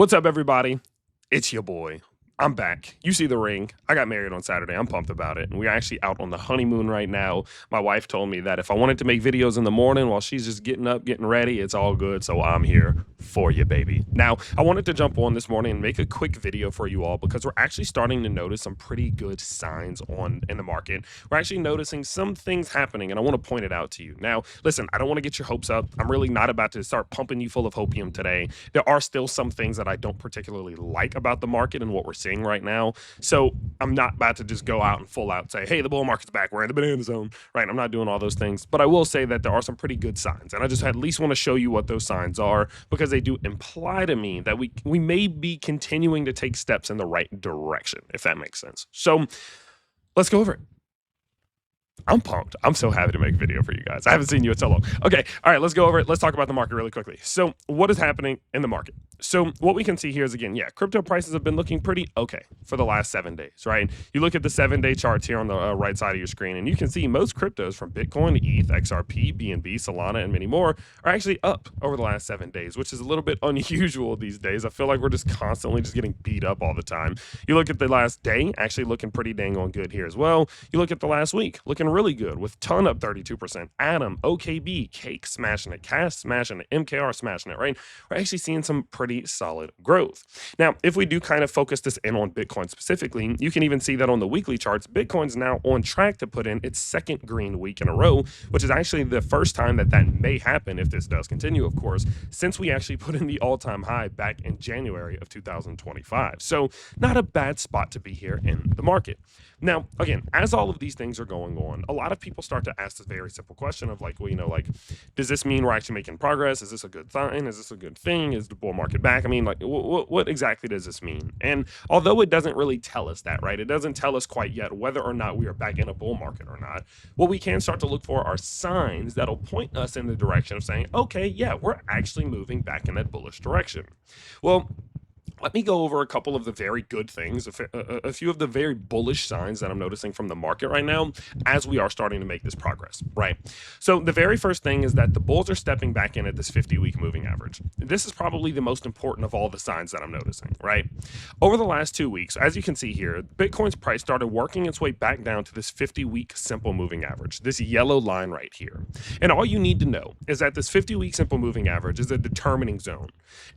What's up, everybody? It's your boy. I'm back. You see the ring. I got married on Saturday. I'm pumped about it. And we're actually out on the honeymoon right now. My wife told me that if I wanted to make videos in the morning while she's just getting up, getting ready, it's all good. So I'm here for you, baby. Now, I wanted to jump on this morning and make a quick video for you all because we're actually starting to notice some pretty good signs in the market. We're actually noticing some things happening, and I want to point it out to you. Now, listen, I don't want to get your hopes up. I'm really not about to start pumping you full of hopium today. There are still some things that I don't particularly like about the market and what we're seeing right now. So I'm not about to just go out and full out say, hey, the bull market's back. We're in the banana zone, right? I'm not doing all those things, but I will say that there are some pretty good signs. And I just at least want to show you what those signs are because they do imply to me that we may be continuing to take steps in the right direction, if that makes sense. So let's go over it. I'm pumped. I'm so happy to make a video for you guys. I haven't seen you in so long. Okay. All right. Let's go over it. Let's talk about the market really quickly. So what is happening in the market? So what we can see here is, again, yeah, crypto prices have been looking pretty okay for the last 7 days, right? You look at the 7-day charts here on the right side of your screen, and you can see most cryptos from Bitcoin, ETH, XRP, BNB, Solana, and many more are actually up over the last 7 days, which is a little bit unusual these days. I feel like we're just constantly just getting beat up all the time. You look at the last day, actually looking pretty dang on good here as well. You look at the last week, looking really good with Ton up 32%, Atom, OKB, Cake smashing it, Cash smashing it, MKR smashing it, right? We're actually seeing some pretty solid growth. Now, if we do kind of focus this in on Bitcoin specifically, you can even see that on the weekly charts, Bitcoin's now on track to put in its second green week in a row, which is actually the first time that may happen if this does continue, of course, since we actually put in the all-time high back in January of 2025. So not a bad spot to be here in the market. Now, again, as all of these things are going on, a lot of people start to ask this very simple question of like, well, does this mean we're actually making progress? Is this a good sign? Is this a good thing? Is the bull market back? I mean, like, what exactly does this mean? And although it doesn't really tell us that, right? It doesn't tell us quite yet whether or not we are back in a bull market or not. What we can start to look for are signs that'll point us in the direction of saying, okay, yeah, we're actually moving back in that bullish direction. Well, let me go over a couple of the very good things, a few of the very bullish signs that I'm noticing from the market right now as we are starting to make this progress, right? So the very first thing is that the bulls are stepping back in at this 50-week moving average. This is probably the most important of all the signs that I'm noticing, right? Over the last 2 weeks, as you can see here, Bitcoin's price started working its way back down to this 50-week simple moving average, this yellow line right here. And all you need to know is that this 50-week simple moving average is a determining zone.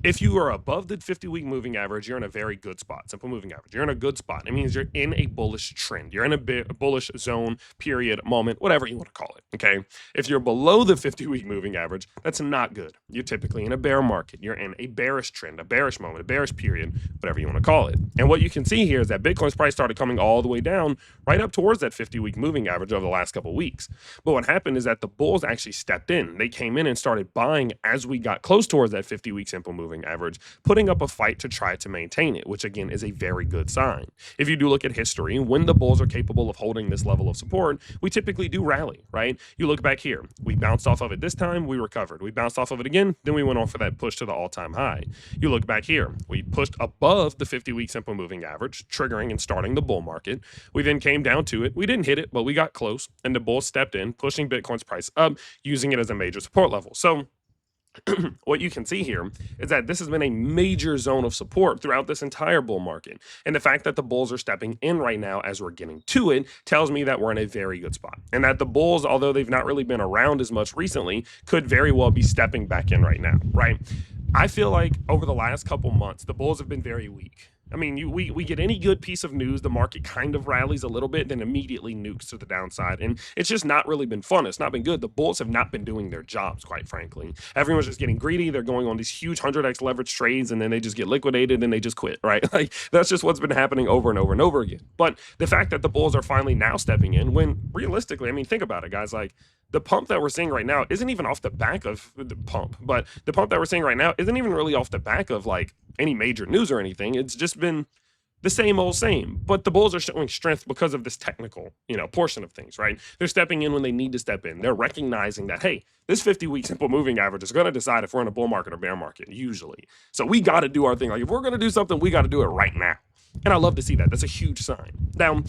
If you are above the 50-week moving average, you're in a very good spot. Simple moving average. You're in a good spot. It means you're in a bullish trend. You're in a bullish zone, period, moment, whatever you want to call it. Okay. If you're below the 50-week moving average, that's not good. You're typically in a bear market. You're in a bearish trend, a bearish moment, a bearish period, whatever you want to call it. And what you can see here is that Bitcoin's price started coming all the way down right up towards that 50-week moving average over the last couple of weeks. But what happened is that the bulls actually stepped in. They came in and started buying as we got close towards that 50-week simple moving average, putting up a fight to try to maintain it, which again is a very good sign. If you do look at history, when the bulls are capable of holding this level of support, we typically do rally, right? You look back here, we bounced off of it this time, we recovered. We bounced off of it again, then we went on for that push to the all-time high. You look back here, we pushed above the 50-week simple moving average, triggering and starting the bull market. We then came down to it. We didn't hit it, but we got close, and the bulls stepped in, pushing Bitcoin's price up, using it as a major support level. So what you can see here is that this has been a major zone of support throughout this entire bull market. And the fact that the bulls are stepping in right now as we're getting to it tells me that we're in a very good spot. And that the bulls, although they've not really been around as much recently, could very well be stepping back in right now, right? I feel like over the last couple months, the bulls have been very weak. I mean, we get any good piece of news, the market kind of rallies a little bit, then immediately nukes to the downside. And it's just not really been fun. It's not been good. The bulls have not been doing their jobs, quite frankly. Everyone's just getting greedy. They're going on these huge 100x leverage trades, and then they just get liquidated and they just quit, right? Like, that's just what's been happening over and over and over again. But the fact that the bulls are finally now stepping in, when realistically, I mean, think about it, guys. Like, the pump that we're seeing right now isn't even off the back of the pump, but the pump that we're seeing right now isn't even really off the back of like any major news or anything. It's just been the same old same, but the bulls are showing strength because of this technical, portion of things, right? They're stepping in when they need to step in. They're recognizing that, hey, this 50-week simple moving average is going to decide if we're in a bull market or bear market, usually. So we got to do our thing. Like, if we're going to do something, we got to do it right now. And I love to see that. That's a huge sign. Now,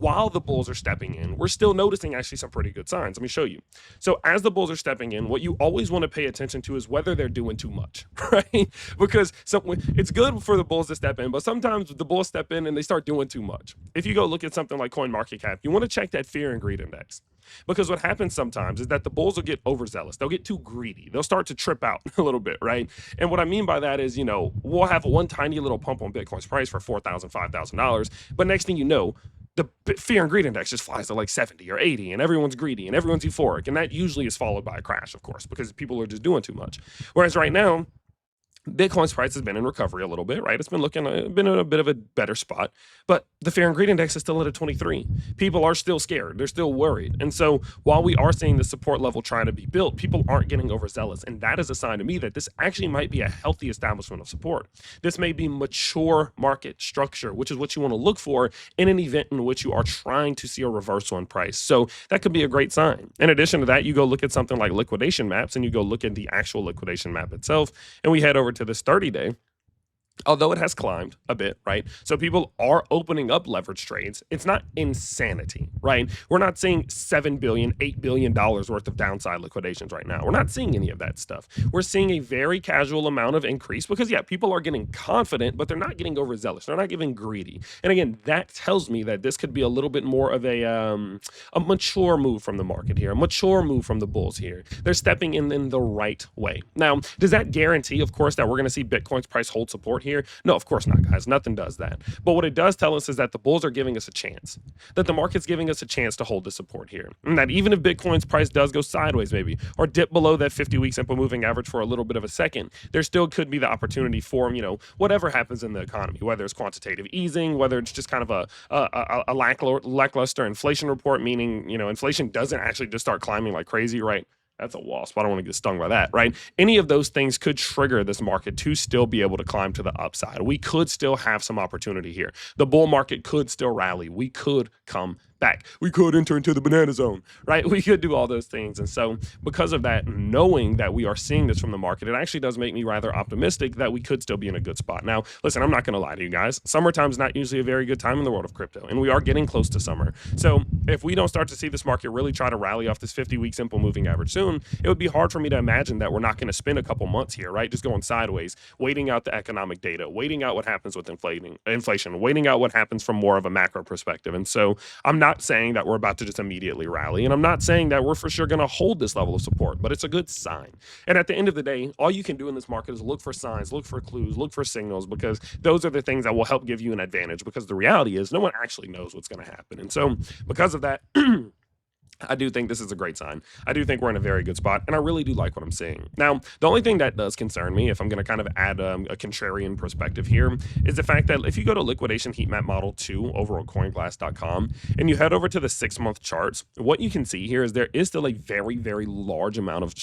while the bulls are stepping in, we're still noticing actually some pretty good signs. Let me show you. So as the bulls are stepping in, what you always want to pay attention to is whether they're doing too much, right? Because it's good for the bulls to step in, but sometimes the bulls step in and they start doing too much. If you go look at something like CoinMarketCap, you want to check that fear and greed index. Because what happens sometimes is that the bulls will get overzealous. They'll get too greedy. They'll start to trip out a little bit, right? And what I mean by that is, we'll have one tiny little pump on Bitcoin's price for $4,000, $5,000. But next thing you know, the fear and greed index just flies to like 70 or 80, and everyone's greedy and everyone's euphoric. And that usually is followed by a crash, of course, because people are just doing too much. Whereas right now, Bitcoin's price has been in recovery a little bit, right? It's been been in a bit of a better spot, but the fear and greed index is still at a 23. People are still scared. They're still worried. And so while we are seeing the support level trying to be built, people aren't getting overzealous. And that is a sign to me that this actually might be a healthy establishment of support. This may be mature market structure, which is what you want to look for in an event in which you are trying to see a reversal in price. So that could be a great sign. In addition to that, you go look at something like liquidation maps, and you go look at the actual liquidation map itself, and we head over to this 30-day. Although it has climbed a bit, right? So people are opening up leverage trades. It's not insanity, right? We're not seeing $7 billion, $8 billion worth of downside liquidations right now. We're not seeing any of that stuff. We're seeing a very casual amount of increase because, yeah, people are getting confident, but they're not getting overzealous. They're not getting greedy. And again, that tells me that this could be a little bit more of a mature move from the market here, a mature move from the bulls here. They're stepping in the right way. Now, does that guarantee, of course, that we're going to see Bitcoin's price hold support here? No, of course not, guys. Nothing does that. But what it does tell us is that the bulls are giving us a chance, that the market's giving us a chance to hold the support here. And that even if Bitcoin's price does go sideways maybe, or dip below that 50-week simple moving average for a little bit of a second, there still could be the opportunity for, whatever happens in the economy, whether it's quantitative easing, whether it's just kind of a lackluster inflation report, meaning, inflation doesn't actually just start climbing like crazy, right? That's a wasp. I don't want to get stung by that, right? Any of those things could trigger this market to still be able to climb to the upside. We could still have some opportunity here. The bull market could still rally. We could come back. We could enter into the banana zone, right? We could do all those things. And so because of that, knowing that we are seeing this from the market, it actually does make me rather optimistic that we could still be in a good spot. Now, listen, I'm not going to lie to you guys. Summertime is not usually a very good time in the world of crypto, and we are getting close to summer. So if we don't start to see this market really try to rally off this 50-week simple moving average soon, it would be hard for me to imagine that we're not going to spend a couple months here, right? Just going sideways, waiting out the economic data, waiting out what happens with inflation, waiting out what happens from more of a macro perspective. And so I'm not saying that we're about to just immediately rally, and I'm not saying that we're for sure going to hold this level of support, but it's a good sign. And at the end of the day, all you can do in this market is look for signs, look for clues, look for signals, because those are the things that will help give you an advantage, because the reality is no one actually knows what's going to happen. And so because of that, I do think this is a great sign. I do think we're in a very good spot, and I really do like what I'm seeing. Now, the only thing that does concern me, if I'm going to kind of add a contrarian perspective here, is the fact that if you go to Liquidation Heat Map Model 2 over on CoinGlass.com, and you head over to the 6-month charts, what you can see here is there is still a very, very large amount of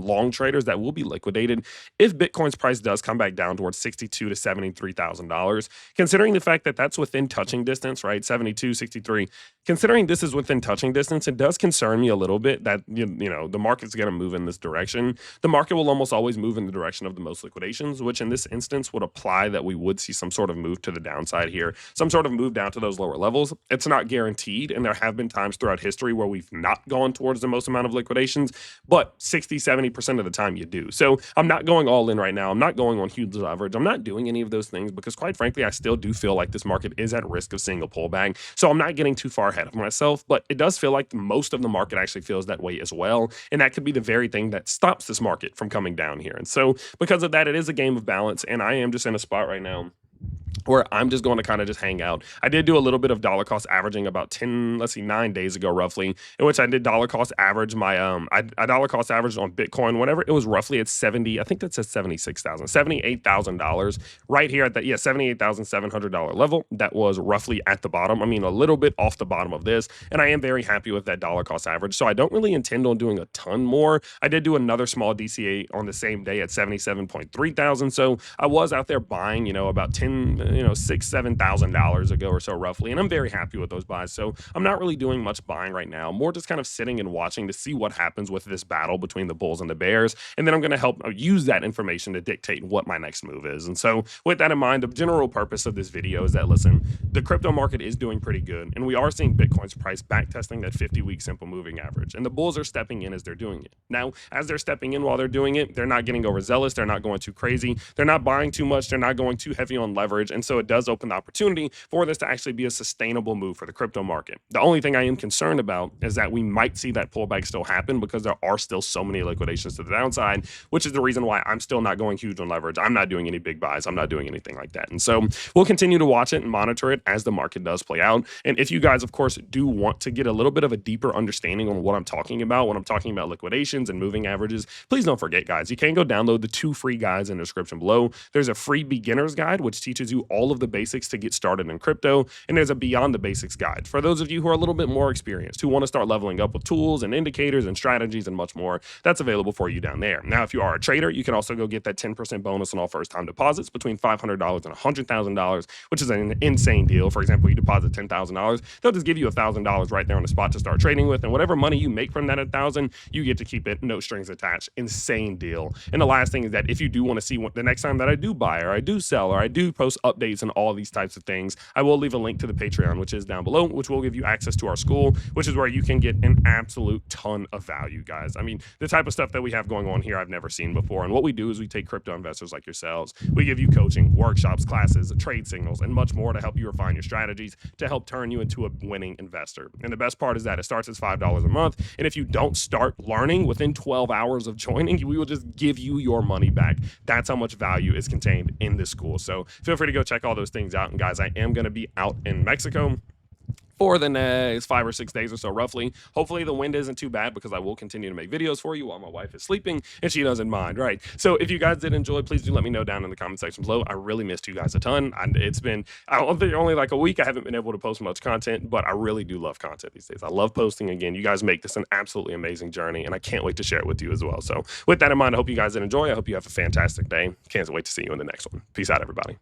long traders that will be liquidated if Bitcoin's price does come back down towards $62,000 to $73,000. Considering the fact that that's within touching distance, right? 72, 63. Considering this is within touching distance, it does concern me a little bit that the market's going to move in this direction. The market will almost always move in the direction of the most liquidations, which in this instance would apply that we would see some sort of move to the downside here, some sort of move down to those lower levels. It's not guaranteed, and there have been times throughout history where we've not gone towards the most amount of liquidations, but 60-70% of the time you do. So I'm not going all in right now. I'm not going on huge leverage. I'm not doing any of those things because, quite frankly, I still do feel like this market is at risk of seeing a pullback. So I'm not getting too far ahead of myself, but it does feel like most of the market actually feels that way as well. And that could be the very thing that stops this market from coming down here. And so because of that, it is a game of balance. And I am just in a spot right now where I'm just going to kind of just hang out. I did do a little bit of dollar cost averaging about 9 days ago, roughly, in which I did dollar cost average my, I dollar cost averaged on Bitcoin, whenever it was roughly at 70, I think that says $78,000 right here at that, $78,700 level. That was roughly at the bottom. I mean, a little bit off the bottom of this. And I am very happy with that dollar cost average. So I don't really intend on doing a ton more. I did do another small DCA on the same day at 77.3 thousand. So I was out there buying, about 10, $6,000-7,000 ago or so roughly, and I'm very happy with those buys. So I'm not really doing much buying right now, more just kind of sitting and watching to see what happens with this battle between the bulls and the bears, and then I'm going to help use that information to dictate what my next move is. And so with that in mind, the general purpose of this video is that, listen, the crypto market is doing pretty good, and we are seeing Bitcoin's price back testing that 50-week simple moving average, and the bulls are stepping in as they're doing it. Now, as they're stepping in while they're doing it, they're not getting overzealous, they're not going too crazy, they're not buying too much, they're not going too heavy on leverage, and so it does open the opportunity for this to actually be a sustainable move for the crypto market. The only thing I am concerned about is that we might see that pullback still happen because there are still so many liquidations to the downside, which is the reason why I'm still not going huge on leverage. I'm not doing any big buys. I'm not doing anything like that. And so we'll continue to watch it and monitor it as the market does play out. And if you guys, of course, do want to get a little bit of a deeper understanding on what I'm talking about when I'm talking about liquidations and moving averages, please don't forget, guys, you can go download the 2 free guides in the description below. There's a free beginner's guide, which teaches you all of the basics to get started in crypto. And there's a beyond the basics guide for those of you who are a little bit more experienced, who want to start leveling up with tools and indicators and strategies and much more. That's available for you down there. Now, if you are a trader, you can also go get that 10% bonus on all first time deposits between $500 and $100,000, which is an insane deal. For example, you deposit $10,000, they'll just give you $1,000 right there on the spot to start trading with, and whatever money you make from that 1,000, you get to keep it, no strings attached. Insane deal. And the last thing is that if you do want to see what the next time that I do buy or I do sell or I do post updates and all these types of things, I will leave a link to the Patreon, which is down below, which will give you access to our school, which is where you can get an absolute ton of value, guys. I mean, the type of stuff that we have going on here I've never seen before. And what we do is we take crypto investors like yourselves, we give you coaching, workshops, classes, trade signals, and much more to help you refine your strategies to help turn you into a winning investor. And the best part is that it starts as $5 a month. And if you don't start learning within 12 hours of joining, we will just give you your money back. That's how much value is contained in this school. So feel free to go check all those things out. And guys, I am going to be out in Mexico for the next 5 or 6 days or so, roughly. Hopefully the wind isn't too bad because I will continue to make videos for you while my wife is sleeping and she doesn't mind, right? So if you guys did enjoy, please do let me know down in the comment section below. I really missed you guys a ton. And it's been, I don't think only like a week I haven't been able to post much content, but I really do love content these days. I love posting. Again, you guys make this an absolutely amazing journey, and I can't wait to share it with you as well. So with that in mind, I hope you guys did enjoy. I hope you have a fantastic day. Can't wait to see you in the next one. Peace out, everybody.